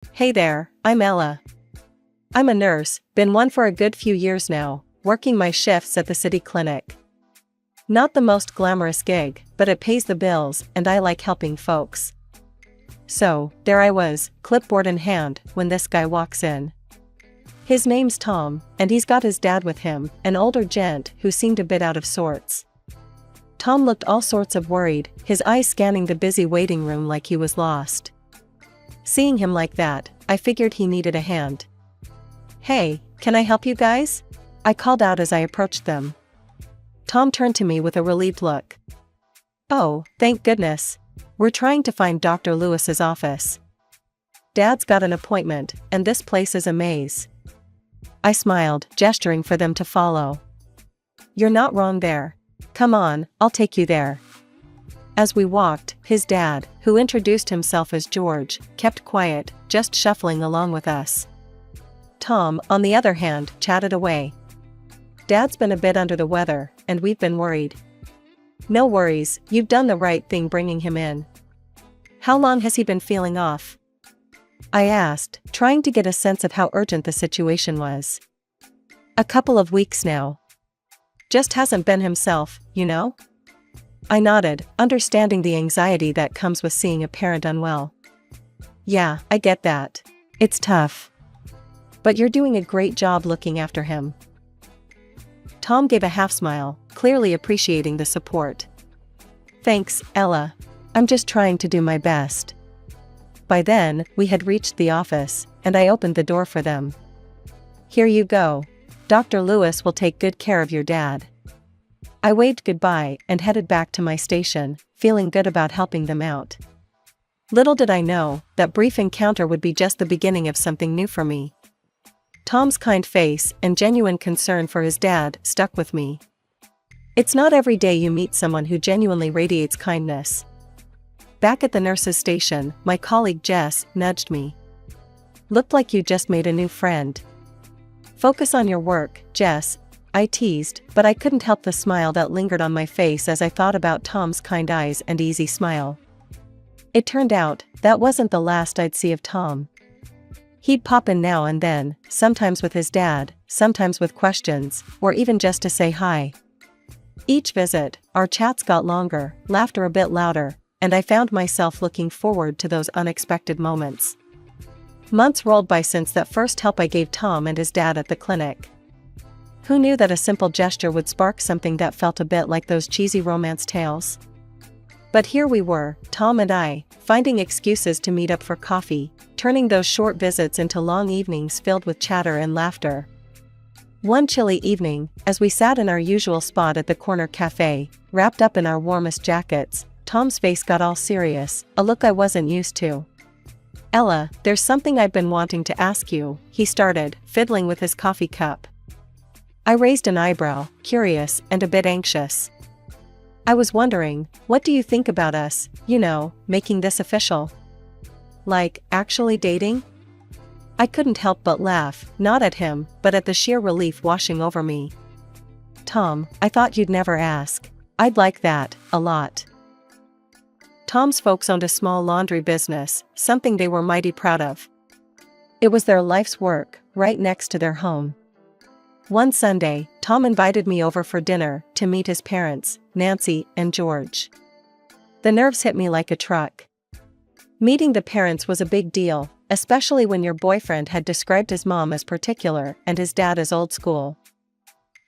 Hey there, I'm Ella. I'm a nurse, been one for a good few years now, working my shifts at the city clinic. Not the most glamorous gig, but it pays the bills and I like helping folks. So, there I was, clipboard in hand, when this guy walks in. His name's Tom, and he's got his dad with him, an older gent who seemed a bit out of sorts. Tom looked all sorts of worried, his eyes scanning the busy waiting room like he was lost. Seeing him like that, I figured he needed a hand. "Hey, can I help you guys?" I called out as I approached them. Tom turned to me with a relieved look. "Oh, thank goodness. We're trying to find Dr. Lewis's office. Dad's got an appointment, and this place is a maze." I smiled, gesturing for them to follow. "You're not wrong there. Come on, I'll take you there." As we walked, his dad, who introduced himself as George, kept quiet, just shuffling along with us. Tom, on the other hand, chatted away. "Dad's been a bit under the weather, and we've been worried." "No worries, you've done the right thing bringing him in. How long has he been feeling off?" I asked, trying to get a sense of how urgent the situation was. "A couple of weeks now. Just hasn't been himself, you know?" I nodded, understanding the anxiety that comes with seeing a parent unwell. "Yeah, I get that. It's tough. But you're doing a great job looking after him." Tom gave a half smile, clearly appreciating the support. "Thanks, Ella. I'm just trying to do my best." By then, we had reached the office, and I opened the door for them. "Here you go. Dr. Lewis will take good care of your dad." I waved goodbye and headed back to my station, feeling good about helping them out. Little did I know, that brief encounter would be just the beginning of something new for me. Tom's kind face and genuine concern for his dad stuck with me. It's not every day you meet someone who genuinely radiates kindness. Back at the nurse's station, my colleague Jess nudged me. "Looked like you just made a new friend." "Focus on your work, Jess," I teased, but I couldn't help the smile that lingered on my face as I thought about Tom's kind eyes and easy smile. It turned out, that wasn't the last I'd see of Tom. He'd pop in now and then, sometimes with his dad, sometimes with questions, or even just to say hi. Each visit, our chats got longer, laughter a bit louder, and I found myself looking forward to those unexpected moments. Months rolled by since that first help I gave Tom and his dad at the clinic. Who knew that a simple gesture would spark something that felt a bit like those cheesy romance tales? But here we were, Tom and I, finding excuses to meet up for coffee, turning those short visits into long evenings filled with chatter and laughter. One chilly evening, as we sat in our usual spot at the corner cafe, wrapped up in our warmest jackets, Tom's face got all serious, a look I wasn't used to. "Ella, there's something I've been wanting to ask you," he started, fiddling with his coffee cup. I raised an eyebrow, curious and a bit anxious. "I was wondering, what do you think about us, making this official? Like, actually dating?" I couldn't help but laugh, not at him, but at the sheer relief washing over me. "Tom, I thought you'd never ask. I'd like that, a lot." Tom's folks owned a small laundry business, something they were mighty proud of. It was their life's work, right next to their home. One Sunday, Tom invited me over for dinner to meet his parents, Nancy and George. The nerves hit me like a truck. Meeting the parents was a big deal, especially when your boyfriend had described his mom as particular and his dad as old school.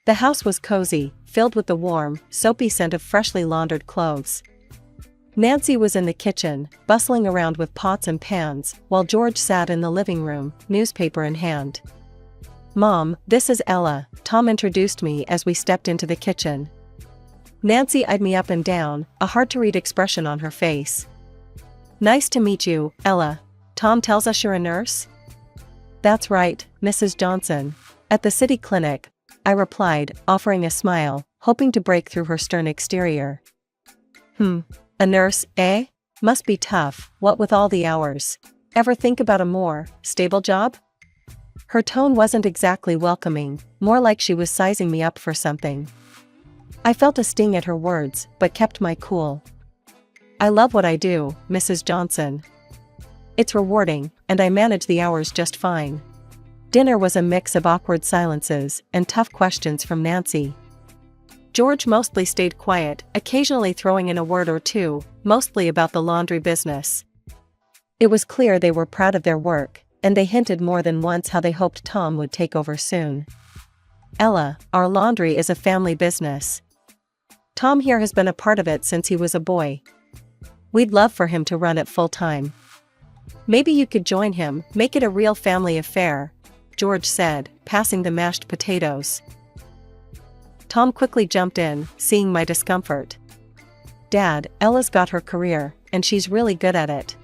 The house was cozy, filled with the warm, soapy scent of freshly laundered clothes. Nancy was in the kitchen, bustling around with pots and pans, while George sat in the living room, newspaper in hand. "Mom, this is Ella," Tom introduced me as we stepped into the kitchen. Nancy eyed me up and down, a hard-to-read expression on her face. "Nice to meet you, Ella. Tom tells us you're a nurse?" "That's right, Mrs. Johnson. At the city clinic," I replied, offering a smile, hoping to break through her stern exterior. A nurse, eh? Must be tough, what with all the hours. Ever think about a more stable job?" Her tone wasn't exactly welcoming, more like she was sizing me up for something. I felt a sting at her words, but kept my cool. "I love what I do, Mrs. Johnson." It's rewarding, and I manage the hours just fine. Dinner was a mix of awkward silences and tough questions from Nancy. George mostly stayed quiet, occasionally throwing in a word or two, mostly about the laundry business. It was clear they were proud of their work, and they hinted more than once how they hoped Tom would take over soon. Ella, our laundry is a family business. Tom here has been a part of it since he was a boy. We'd love for him to run it full time. Maybe you could join him, make it a real family affair, George said, passing the mashed potatoes. Tom quickly jumped in, seeing my discomfort. Dad, Ella's got her career, and she's really good at it.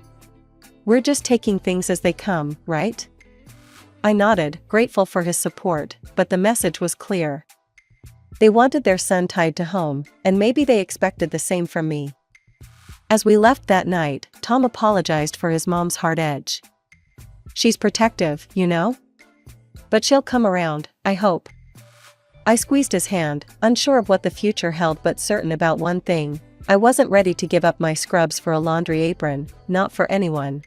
We're just taking things as they come, right? I nodded, grateful for his support, but the message was clear. They wanted their son tied to home, and maybe they expected the same from me. As we left that night, Tom apologized for his mom's hard edge. She's protective, you know? But she'll come around, I hope. I squeezed his hand, unsure of what the future held but certain about one thing. I wasn't ready to give up my scrubs for a laundry apron, not for anyone.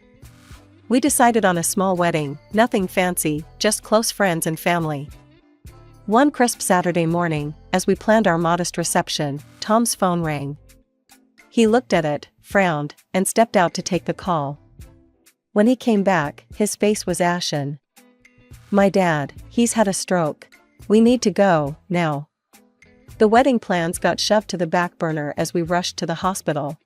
We decided on a small wedding, nothing fancy, just close friends and family. One crisp Saturday morning, as we planned our modest reception, Tom's phone rang. He looked at it, frowned, and stepped out to take the call. When he came back, his face was ashen. My dad, he's had a stroke. We need to go, now. The wedding plans got shoved to the back burner as we rushed to the hospital.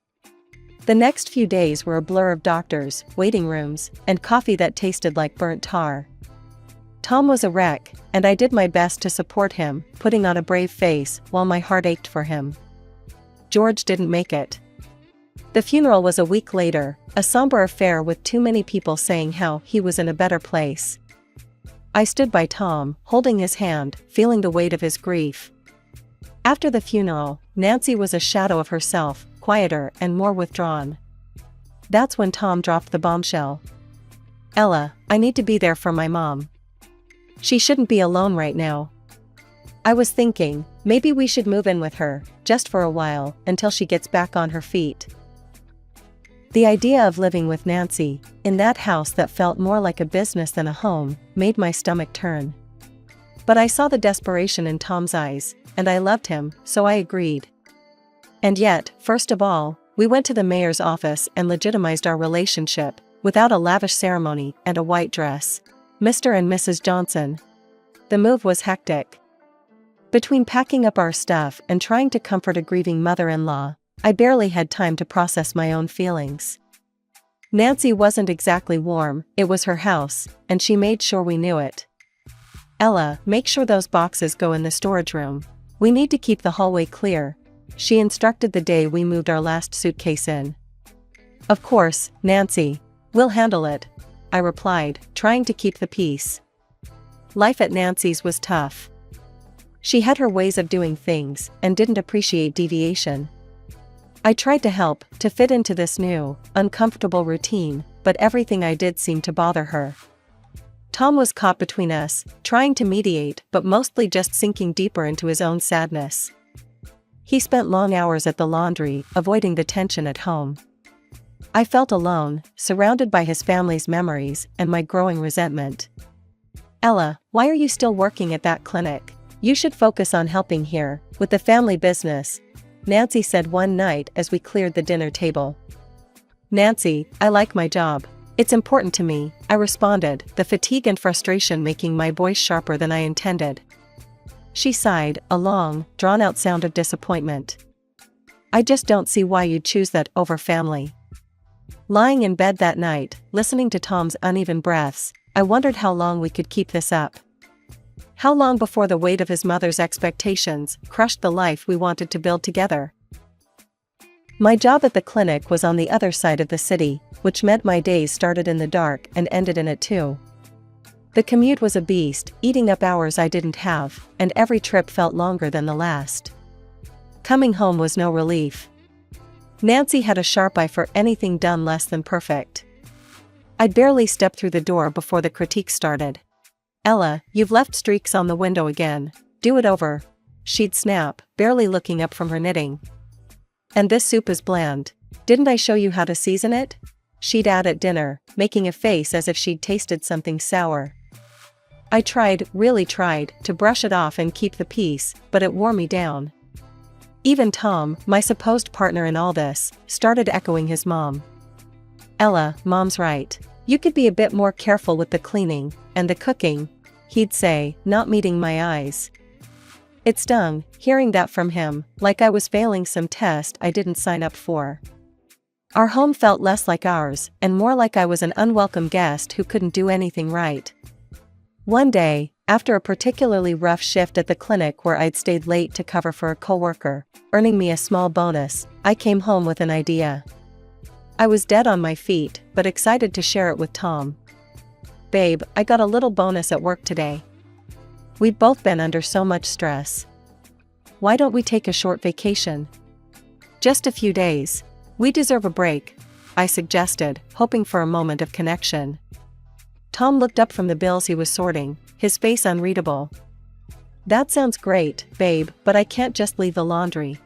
The next few days were a blur of doctors, waiting rooms, and coffee that tasted like burnt tar. Tom was a wreck, and I did my best to support him, putting on a brave face while my heart ached for him. George didn't make it. The funeral was a week later, a somber affair with too many people saying how he was in a better place. I stood by Tom, holding his hand, feeling the weight of his grief. After the funeral, Nancy was a shadow of herself, quieter and more withdrawn. That's when Tom dropped the bombshell. Ella, I need to be there for my mom. She shouldn't be alone right now. I was thinking, maybe we should move in with her, just for a while, until she gets back on her feet. The idea of living with Nancy, in that house that felt more like a business than a home, made my stomach turn. But I saw the desperation in Tom's eyes, and I loved him, so I agreed. And yet, first of all, we went to the mayor's office and legitimized our relationship, without a lavish ceremony and a white dress. Mr. and Mrs. Johnson. The move was hectic. Between packing up our stuff and trying to comfort a grieving mother-in-law, I barely had time to process my own feelings. Nancy wasn't exactly warm, it was her house, and she made sure we knew it. Ella, make sure those boxes go in the storage room. We need to keep the hallway clear, she instructed the day we moved our last suitcase in. Of course, Nancy. We'll handle it, I replied, trying to keep the peace. Life at Nancy's was tough. She had her ways of doing things and didn't appreciate deviation. I tried to help, to fit into this new, uncomfortable routine, but everything I did seemed to bother her. Tom was caught between us, trying to mediate but mostly just sinking deeper into his own sadness. He spent long hours at the laundry, avoiding the tension at home. I felt alone, surrounded by his family's memories and my growing resentment. Ella, why are you still working at that clinic? You should focus on helping here, with the family business, Nancy said one night as we cleared the dinner table. Nancy, I like my job. It's important to me, I responded, the fatigue and frustration making my voice sharper than I intended. She sighed, a long, drawn-out sound of disappointment. I just don't see why you'd choose that over family. Lying in bed that night, listening to Tom's uneven breaths, I wondered how long we could keep this up. How long before the weight of his mother's expectations crushed the life we wanted to build together? My job at the clinic was on the other side of the city, which meant my days started in the dark and ended in it too. The commute was a beast, eating up hours I didn't have, and every trip felt longer than the last. Coming home was no relief. Nancy had a sharp eye for anything done less than perfect. I'd barely stepped through the door before the critique started. Ella, you've left streaks on the window again. Do it over. She'd snap, barely looking up from her knitting. And this soup is bland. Didn't I show you how to season it? she'd add at dinner, making a face as if she'd tasted something sour. I tried, really tried, to brush it off and keep the peace, but it wore me down. Even Tom, my supposed partner in all this, started echoing his mom. "Ella, Mom's right. You could be a bit more careful with the cleaning and the cooking," he'd say, not meeting my eyes. It stung, hearing that from him, like I was failing some test I didn't sign up for. Our home felt less like ours, and more like I was an unwelcome guest who couldn't do anything right. One day, after a particularly rough shift at the clinic where I'd stayed late to cover for a coworker, earning me a small bonus, I came home with an idea. I was dead on my feet, but excited to share it with Tom. "Babe, I got a little bonus at work today. We've both been under so much stress. Why don't we take a short vacation? Just a few days. We deserve a break," I suggested, hoping for a moment of connection. Tom looked up from the bills he was sorting, his face unreadable. "That sounds great, babe, but I can't just leave the laundry.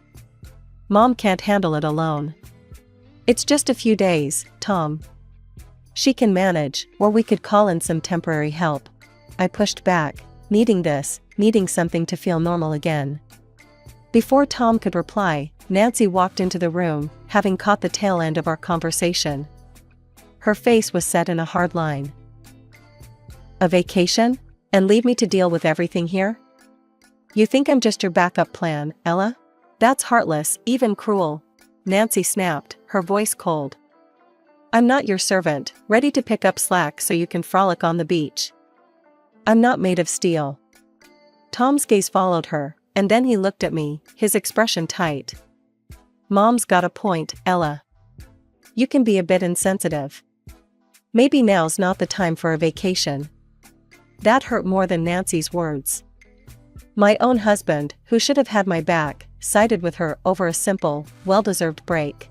Mom can't handle it alone." "It's just a few days, Tom. She can manage, or we could call in some temporary help," I pushed back, needing something to feel normal again. Before Tom could reply, Nancy walked into the room, having caught the tail end of our conversation. Her face was set in a hard line. "A vacation? And leave me to deal with everything here? You think I'm just your backup plan, Ella? That's heartless, even cruel," Nancy snapped, her voice cold. "I'm not your servant, ready to pick up slack so you can frolic on the beach. I'm not made of steel." Tom's gaze followed her, and then he looked at me, his expression tight. "Mom's got a point, Ella. You can be a bit insensitive. Maybe now's not the time for a vacation." That hurt more than Nancy's words. My own husband, who should have had my back, sided with her over a simple, well-deserved break.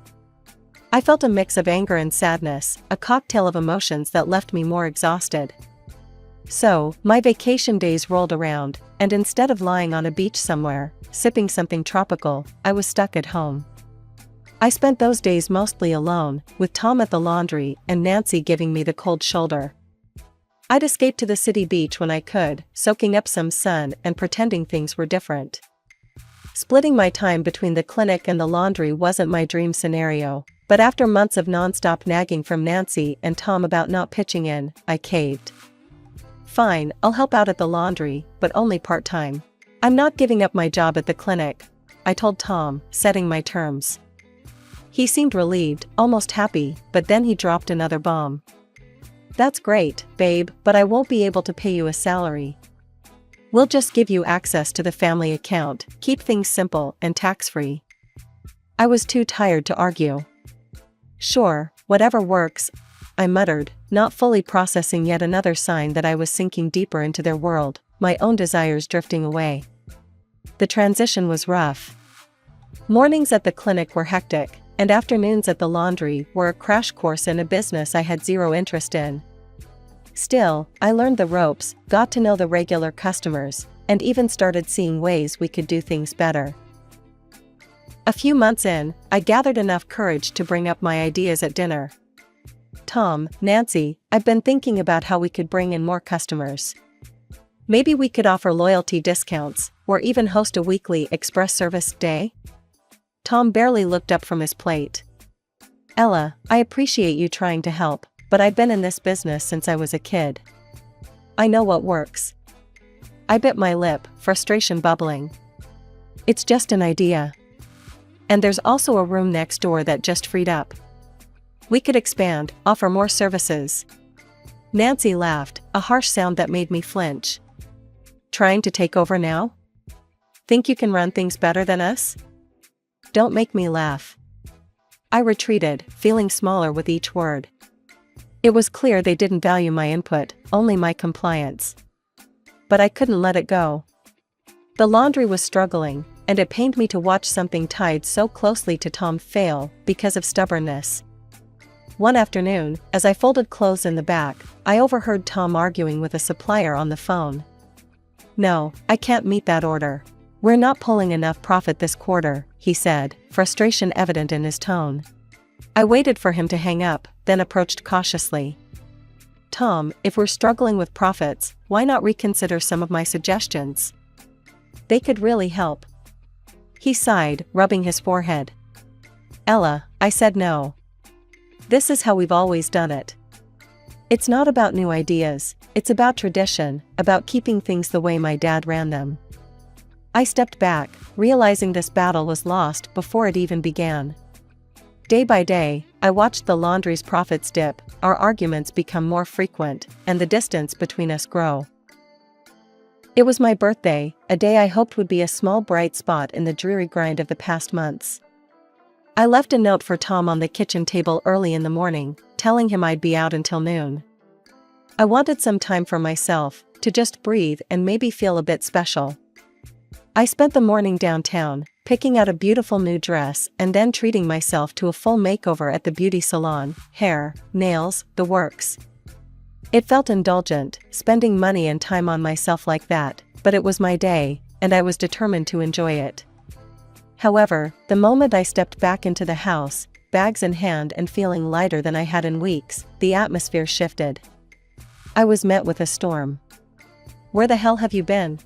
I felt a mix of anger and sadness, a cocktail of emotions that left me more exhausted. So, my vacation days rolled around, and instead of lying on a beach somewhere, sipping something tropical, I was stuck at home. I spent those days mostly alone, with Tom at the laundry and Nancy giving me the cold shoulder. I'd escape to the city beach when I could, soaking up some sun and pretending things were different. Splitting my time between the clinic and the laundry wasn't my dream scenario, but after months of non-stop nagging from Nancy and Tom about not pitching in, I caved. "Fine, I'll help out at the laundry, but only part-time. I'm not giving up my job at the clinic," I told Tom, setting my terms. He seemed relieved, almost happy, but then he dropped another bomb. "That's great, babe, but I won't be able to pay you a salary. We'll just give you access to the family account, keep things simple and tax-free." I was too tired to argue. "Sure, whatever works," I muttered, not fully processing yet another sign that I was sinking deeper into their world, my own desires drifting away. The transition was rough. Mornings at the clinic were hectic, and afternoons at the laundry were a crash course in a business I had zero interest in. Still, I learned the ropes, got to know the regular customers, and even started seeing ways we could do things better. A few months in, I gathered enough courage to bring up my ideas at dinner. "Tom, Nancy, I've been thinking about how we could bring in more customers. Maybe we could offer loyalty discounts, or even host a weekly express service day?" Tom barely looked up from his plate. "Ella, I appreciate you trying to help, but I've been in this business since I was a kid. I know what works." I bit my lip, frustration bubbling. "It's just an idea. And there's also a room next door that just freed up. We could expand, offer more services." Nancy laughed, a harsh sound that made me flinch. "Trying to take over now? Think you can run things better than us? Don't make me laugh." I retreated, feeling smaller with each word. It was clear they didn't value my input, only my compliance. But I couldn't let it go. The laundry was struggling, and it pained me to watch something tied so closely to Tom fail because of stubbornness. One afternoon, as I folded clothes in the back, I overheard Tom arguing with a supplier on the phone. "No, I can't meet that order. We're not pulling enough profit this quarter," he said, frustration evident in his tone. I waited for him to hang up, then approached cautiously. Tom, if we're struggling with profits, why not reconsider some of my suggestions? They could really help. He sighed, rubbing his forehead. Ella, I said no. This is how we've always done it. It's not about new ideas, it's about tradition, about keeping things the way my dad ran them. I stepped back, realizing this battle was lost before it even began. Day by day, I watched the laundry's profits dip, our arguments become more frequent, and the distance between us grow. It was my birthday, a day I hoped would be a small bright spot in the dreary grind of the past months. I left a note for Tom on the kitchen table early in the morning, telling him I'd be out until noon. I wanted some time for myself, to just breathe and maybe feel a bit special. I spent the morning downtown, picking out a beautiful new dress and then treating myself to a full makeover at the beauty salon, hair, nails, the works. It felt indulgent, spending money and time on myself like that, but it was my day, and I was determined to enjoy it. However, the moment I stepped back into the house, bags in hand and feeling lighter than I had in weeks, the atmosphere shifted. I was met with a storm. Where the hell have you been?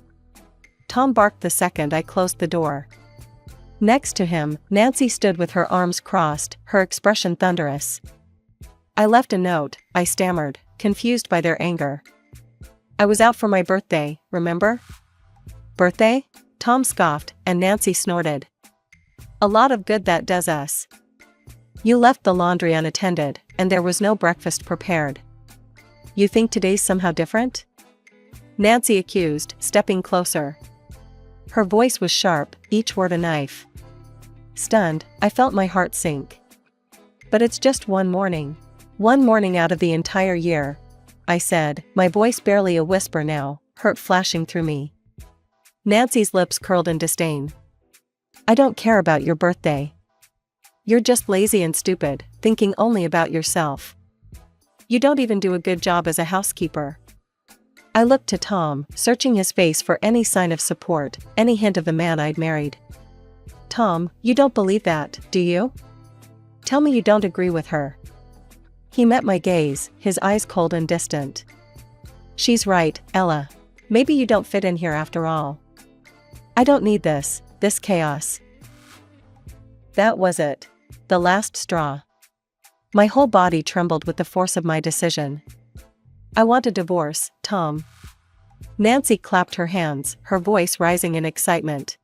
Tom barked the second I closed the door. Next to him, Nancy stood with her arms crossed, her expression thunderous. I left a note, I stammered, confused by their anger. I was out for my birthday, remember? Birthday? Tom scoffed, and Nancy snorted. A lot of good that does us. You left the laundry unattended, and there was no breakfast prepared. You think today's somehow different? Nancy accused, stepping closer. Her voice was sharp, each word a knife. Stunned, I felt my heart sink. But it's just one morning. One morning out of the entire year, I said, my voice barely a whisper now, hurt flashing through me. Nancy's lips curled in disdain. I don't care about your birthday. You're just lazy and stupid, thinking only about yourself. You don't even do a good job as a housekeeper. I looked to Tom, searching his face for any sign of support, any hint of the man I'd married. Tom, you don't believe that, do you? Tell me you don't agree with her. He met my gaze, his eyes cold and distant. She's right, Ella. Maybe you don't fit in here after all. I don't need this chaos. That was it. The last straw. My whole body trembled with the force of my decision. I want a divorce, Tom. Nancy clapped her hands, her voice rising in excitement.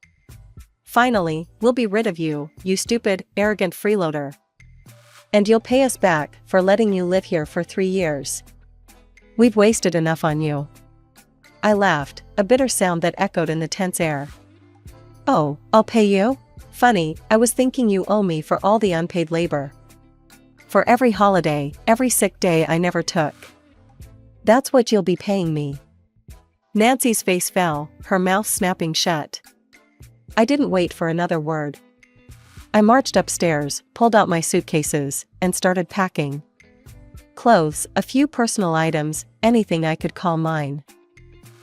Finally, we'll be rid of you, you stupid, arrogant freeloader. And you'll pay us back for letting you live here for 3 years. We've wasted enough on you. I laughed, a bitter sound that echoed in the tense air. Oh, I'll pay you? Funny, I was thinking you owe me for all the unpaid labor. For every holiday, every sick day I never took. That's what you'll be paying me. Nancy's face fell, her mouth snapping shut. I didn't wait for another word. I marched upstairs, pulled out my suitcases, and started packing. Clothes, a few personal items, anything I could call mine.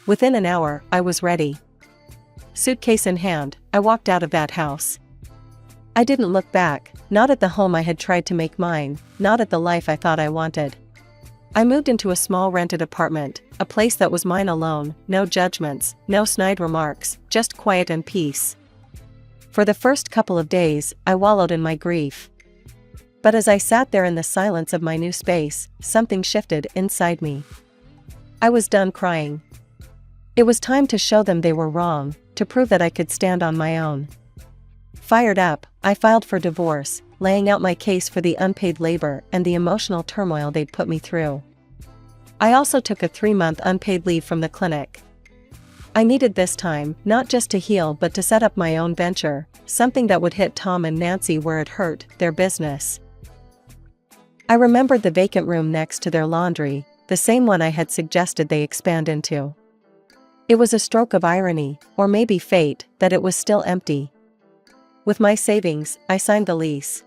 Within an hour, I was ready. Suitcase in hand, I walked out of that house. I didn't look back, not at the home I had tried to make mine, not at the life I thought I wanted. I moved into a small rented apartment, a place that was mine alone, no judgments, no snide remarks, just quiet and peace. For the first couple of days, I wallowed in my grief. But as I sat there in the silence of my new space, something shifted inside me. I was done crying. It was time to show them they were wrong, to prove that I could stand on my own. Fired up, I filed for divorce, laying out my case for the unpaid labor and the emotional turmoil they'd put me through. I also took a 3-month unpaid leave from the clinic. I needed this time, not just to heal but to set up my own venture, something that would hit Tom and Nancy where it hurt, their business. I remembered the vacant room next to their laundry, the same one I had suggested they expand into. It was a stroke of irony, or maybe fate, that it was still empty. With my savings, I signed the lease.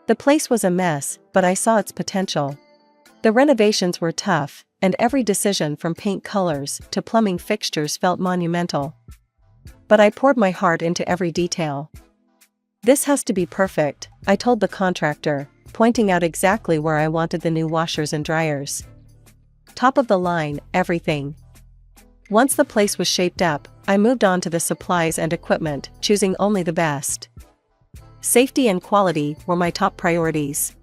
The place was a mess, but I saw its potential. The renovations were tough, and every decision from paint colors to plumbing fixtures felt monumental. But I poured my heart into every detail. "This has to be perfect," I told the contractor, pointing out exactly where I wanted the new washers and dryers. "Top of the line, everything." Once the place was shaped up, I moved on to the supplies and equipment, choosing only the best. Safety and quality were my top priorities.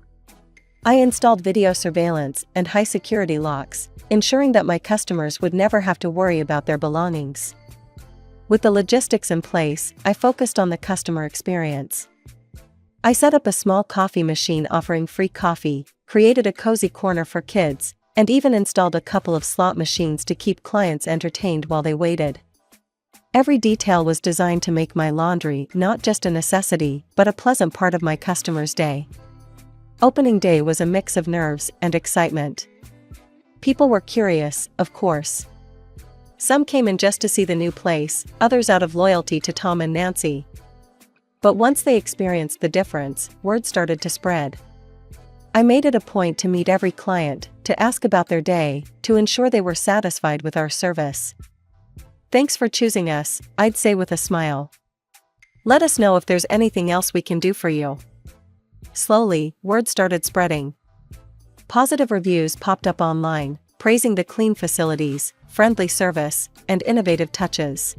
I installed video surveillance and high-security locks, ensuring that my customers would never have to worry about their belongings. With the logistics in place, I focused on the customer experience. I set up a small coffee machine offering free coffee, created a cozy corner for kids, and even installed a couple of slot machines to keep clients entertained while they waited. Every detail was designed to make my laundry not just a necessity, but a pleasant part of my customers' day. Opening day was a mix of nerves and excitement. People were curious, of course. Some came in just to see the new place, others out of loyalty to Tom and Nancy. But once they experienced the difference, word started to spread. I made it a point to meet every client, to ask about their day, to ensure they were satisfied with our service. "Thanks for choosing us," I'd say with a smile. "Let us know if there's anything else we can do for you." Slowly, word started spreading. Positive reviews popped up online, praising the clean facilities, friendly service, and innovative touches.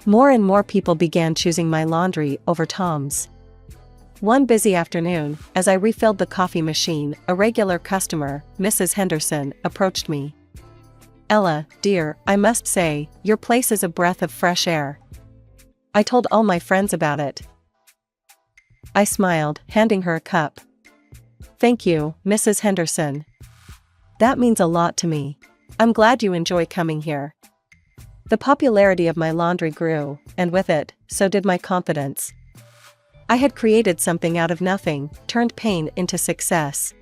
More and more people began choosing my laundry over Tom's. One busy afternoon, as I refilled the coffee machine, a regular customer, Mrs. Henderson, approached me. "Ella, dear, I must say, your place is a breath of fresh air. I told all my friends about it." I smiled, handing her a cup. "Thank you, Mrs. Henderson. That means a lot to me. I'm glad you enjoy coming here." The popularity of my laundry grew, and with it, so did my confidence. I had created something out of nothing, turned pain into success.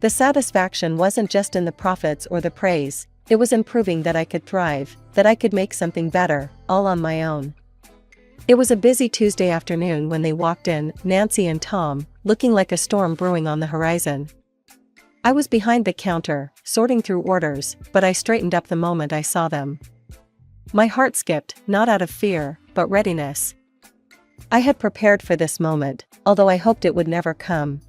The satisfaction wasn't just in the profits or the praise, it was in proving that I could thrive, that I could make something better, all on my own. It was a busy Tuesday afternoon when they walked in, Nancy and Tom, looking like a storm brewing on the horizon. I was behind the counter, sorting through orders, but I straightened up the moment I saw them. My heart skipped, not out of fear, but readiness. I had prepared for this moment, although I hoped it would never come.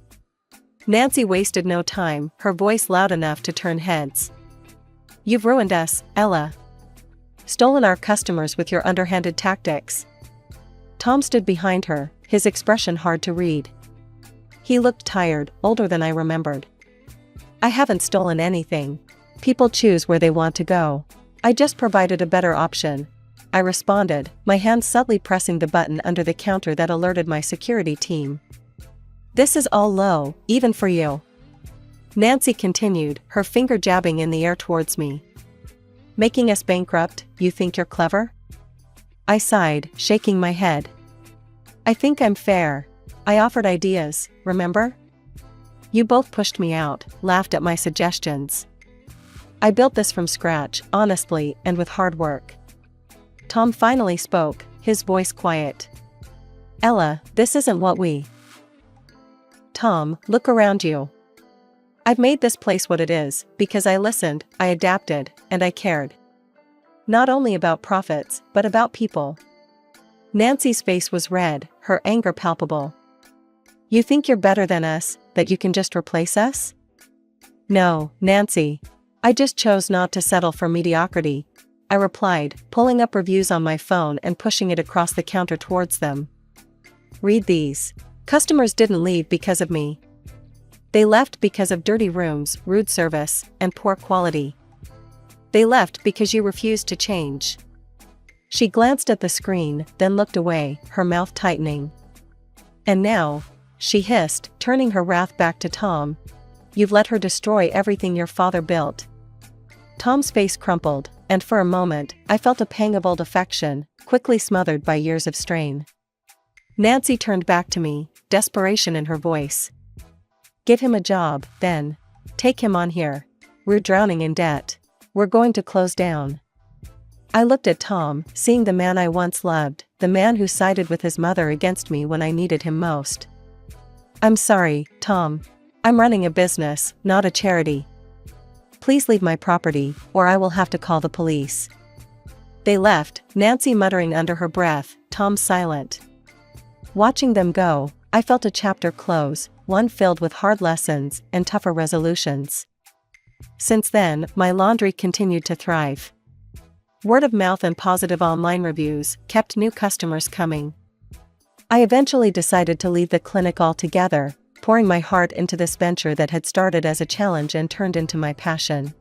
Nancy wasted no time, her voice loud enough to turn heads. "You've ruined us, Ella. Stolen our customers with your underhanded tactics." Tom stood behind her, his expression hard to read. He looked tired, older than I remembered. "I haven't stolen anything. People choose where they want to go. I just provided a better option," I responded, my hand subtly pressing the button under the counter that alerted my security team. "This is all low, even for you," Nancy continued, her finger jabbing in the air towards me. "Making us bankrupt, you think you're clever?" I sighed, shaking my head. "I think I'm fair. I offered ideas, remember? You both pushed me out, laughed at my suggestions. I built this from scratch, honestly, and with hard work." Tom finally spoke, his voice quiet. "Ella, this isn't what we..." "Tom, look around you. I've made this place what it is, because I listened, I adapted, and I cared. Not only about profits, but about people." Nancy's face was red, her anger palpable. "You think you're better than us, that you can just replace us?" "No, Nancy. I just chose not to settle for mediocrity," I replied, pulling up reviews on my phone and pushing it across the counter towards them. "Read these. Customers didn't leave because of me. They left because of dirty rooms, rude service, and poor quality. They left because you refused to change." She glanced at the screen, then looked away, her mouth tightening. "And now," she hissed, turning her wrath back to Tom, "you've let her destroy everything your father built." Tom's face crumpled, and for a moment, I felt a pang of old affection, quickly smothered by years of strain. Nancy turned back to me, desperation in her voice. "Give him a job, then. Take him on here. We're drowning in debt. We're going to close down." I looked at Tom, seeing the man I once loved, the man who sided with his mother against me when I needed him most. "I'm sorry, Tom. I'm running a business, not a charity. Please leave my property, or I will have to call the police." They left, Nancy muttering under her breath, Tom silent. Watching them go, I felt a chapter close, one filled with hard lessons and tougher resolutions. Since then, my laundry continued to thrive. Word of mouth and positive online reviews kept new customers coming. I eventually decided to leave the clinic altogether, pouring my heart into this venture that had started as a challenge and turned into my passion.